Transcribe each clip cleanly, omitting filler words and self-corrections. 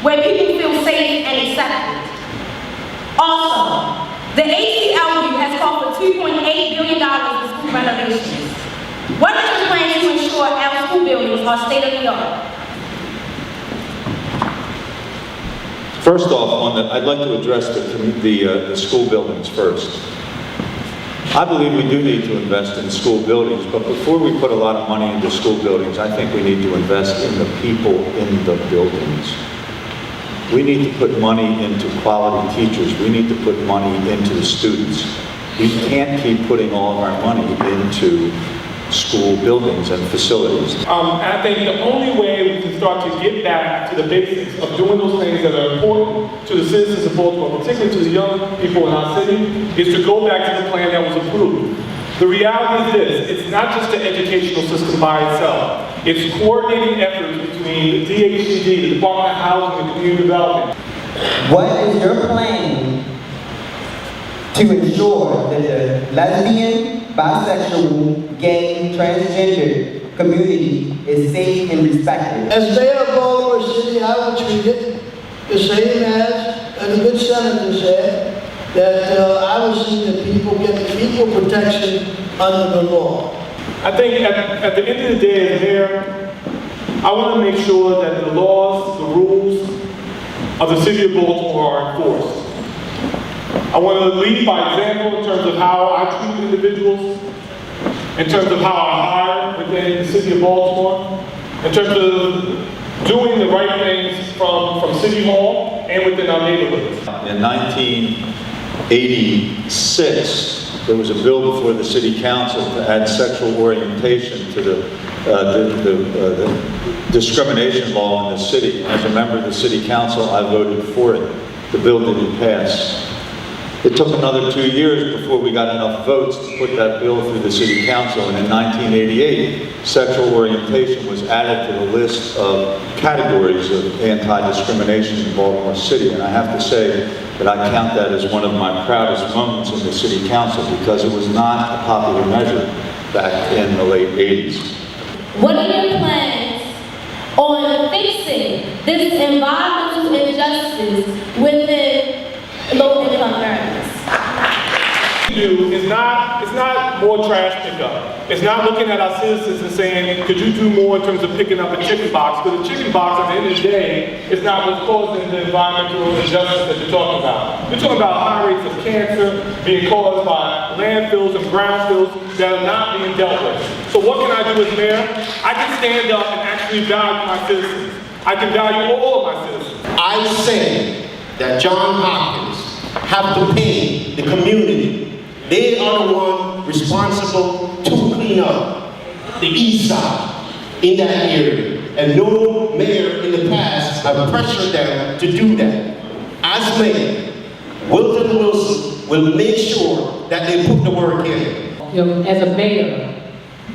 where people feel safe and accepted. Also, the ACLU has called for $2.8 billion in school renovations. What is your plan to ensure our school buildings are state-of-the-art? First off, I'd like to address the school buildings first. I believe we do need to invest in school buildings, but before we put a lot of money into school buildings, I think we need to invest in the people in the buildings. We need to put money into quality teachers. We need to put money into the students. We can't keep putting all of our money into school buildings and facilities. I think the only way we can start to get back to the basics of doing those things that are important to the citizens of Baltimore, particularly to the young people in our city, is to go back to the plan that was approved. The reality is this: it's not just the educational system by itself. It's coordinating efforts between the DHCD, the Department of Housing and Community Development. What is your plan to ensure that the lesbian, bisexual, gay, transgender community is safe and respected? As Mayor of Baltimore City, I will treat it the same as the good senator said, that I will see that people get equal protection under the law. I think at the end of the day, as mayor, I want to make sure that the laws, the rules of the city of Baltimore are enforced. I want to lead by example in terms of how I treat individuals, in terms of how I hire within the city of Baltimore, in terms of doing the right things from City Hall and within our neighborhoods. In 1986, there was a bill before the City Council to add sexual orientation to the discrimination law in the city. As a member of the City Council, I voted for it. The bill didn't pass. It took another 2 years before we got enough votes to put that bill through the City Council, and in 1988, sexual orientation was added to the list of categories of anti-discrimination in Baltimore City, and I have to say that I count that as one of my proudest moments in the City Council, because it was not a popular measure back in the late 80s. What are your plans on fixing this environmental injustice within low-income earners? It's not more trash pickup. It's not looking at our citizens and saying, could you do more in terms of picking up a chicken box? Because the chicken box, at the end of the day, is not what's causing the environmental injustice that you're talking about. You're talking about high rates of cancer being caused by landfills and brownfields that are not being dealt with. So what can I do as mayor? I can stand up and actually value my citizens. I can value all of my citizens. I say that John Hopkins have to pay the community. They are the one responsible to clean up the east side in that area. And no mayor in the past have pressured them to do that. As mayor, Wilton Wilson will make sure that they put the work in. You know, as a mayor,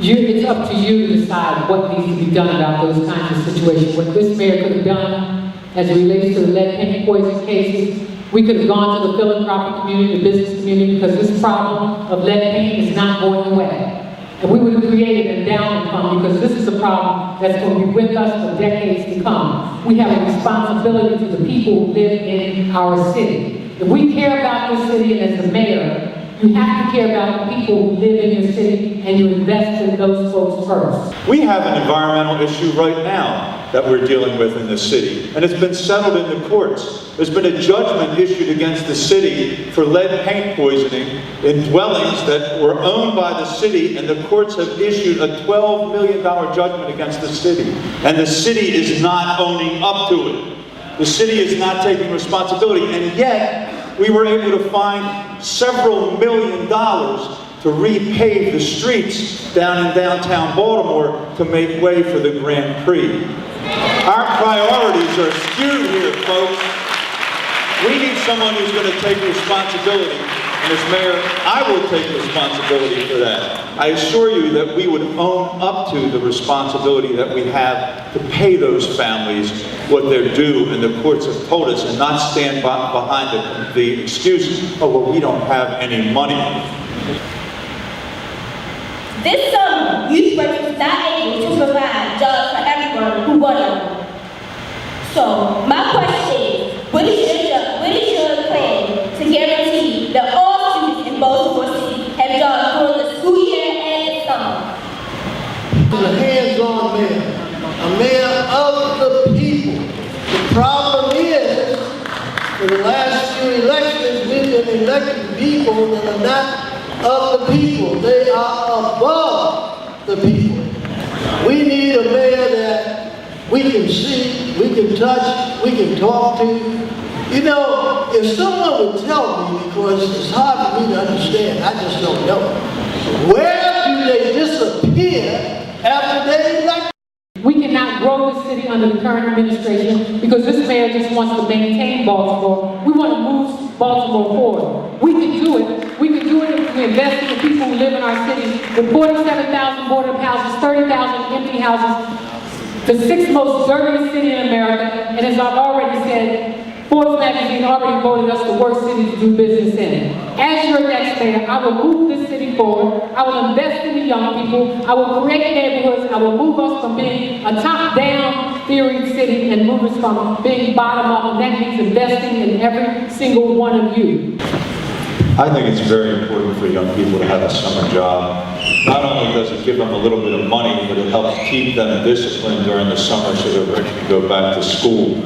it's up to you to decide what needs to be done about those kinds of situations. What this mayor could have done as it relates to the lead paint poison cases, we could have gone to the philanthropic community, the business community, because this problem of lead paint is not going away. And we would have created an endowment fund, because this is a problem that's going to be with us for decades to come. We have a responsibility to the people who live in our city. If we care about this city, and as the mayor, you have to care about the people who live in your city, and you invest in those folks first. We have an environmental issue right now that we're dealing with in the city, and it's been settled in the courts. There's been a judgment issued against the city for lead paint poisoning in dwellings that were owned by the city, and the courts have issued a $12 million judgment against the city. And the city is not owning up to it. The city is not taking responsibility, and yet we were able to find several $1 million to repave the streets down in downtown Baltimore to make way for the Grand Prix. Our priorities are skewed here, folks. We need someone who's going to take responsibility. And as mayor, I will take responsibility for that. I assure you that we would own up to the responsibility that we have to pay those families what they're due, and the courts have told us, and not stand behind the excuse, oh, well, we don't have any money. This summer, youth workers was not able to provide jobs for everyone who wanted them. So, my question elected people that are not of the people. They are above the people. We need a mayor that we can see, we can touch, we can talk to. You know, if someone would tell me, because it's hard for me to understand, I just don't know, where do they disappear after they elect? We cannot grow the city under the current administration because this mayor just wants to maintain Baltimore. We want to move Baltimore forward. We can do it. We can do it if we invest in the people who live in our city. With 47,000 boarded houses, 30,000 empty houses, the 6th most dirty city in America, and as I've already said, Forbes magazine already voted us the worst city to do business in. As your next mayor, I will move this city forward. I will invest in the young people. I will create neighborhoods. I will move us from being a top-down theory city and move us from being bottom-up, and that means investing in every single one of you. I think it's very important for young people to have a summer job. Not only does it give them a little bit of money, but it helps keep them disciplined during the summer so they're ready to go back to school.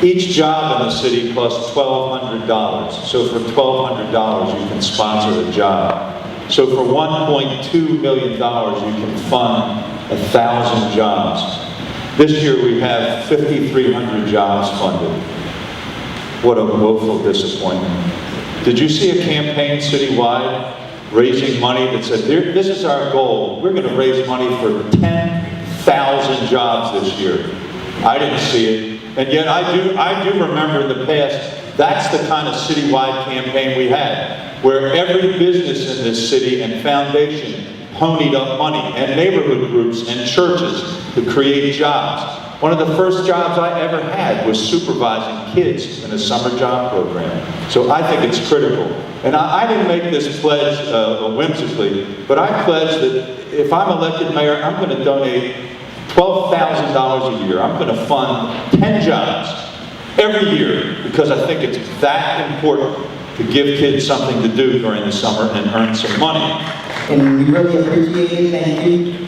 Each job in the city costs $1,200. So for $1,200, you can sponsor a job. So for $1.2 million, you can fund 1,000 jobs. This year we have 5,300 jobs funded. What a woeful disappointment. Did you see a campaign citywide raising money that said, this is our goal. We're going to raise money for 10,000 jobs this year. I didn't see it. And yet I do remember in the past, that's the kind of citywide campaign we had, where every business in this city and foundation ponied up money, and neighborhood groups and churches to create jobs. One of the first jobs I ever had was supervising kids in a summer job program. So I think it's critical. And I didn't make this pledge whimsically, but I pledged that if I'm elected mayor, I'm going to donate $12,000 a year. I'm going to fund 10 jobs every year because I think it's that important to give kids something to do during the summer and earn some money. And we really appreciate it. Thank you.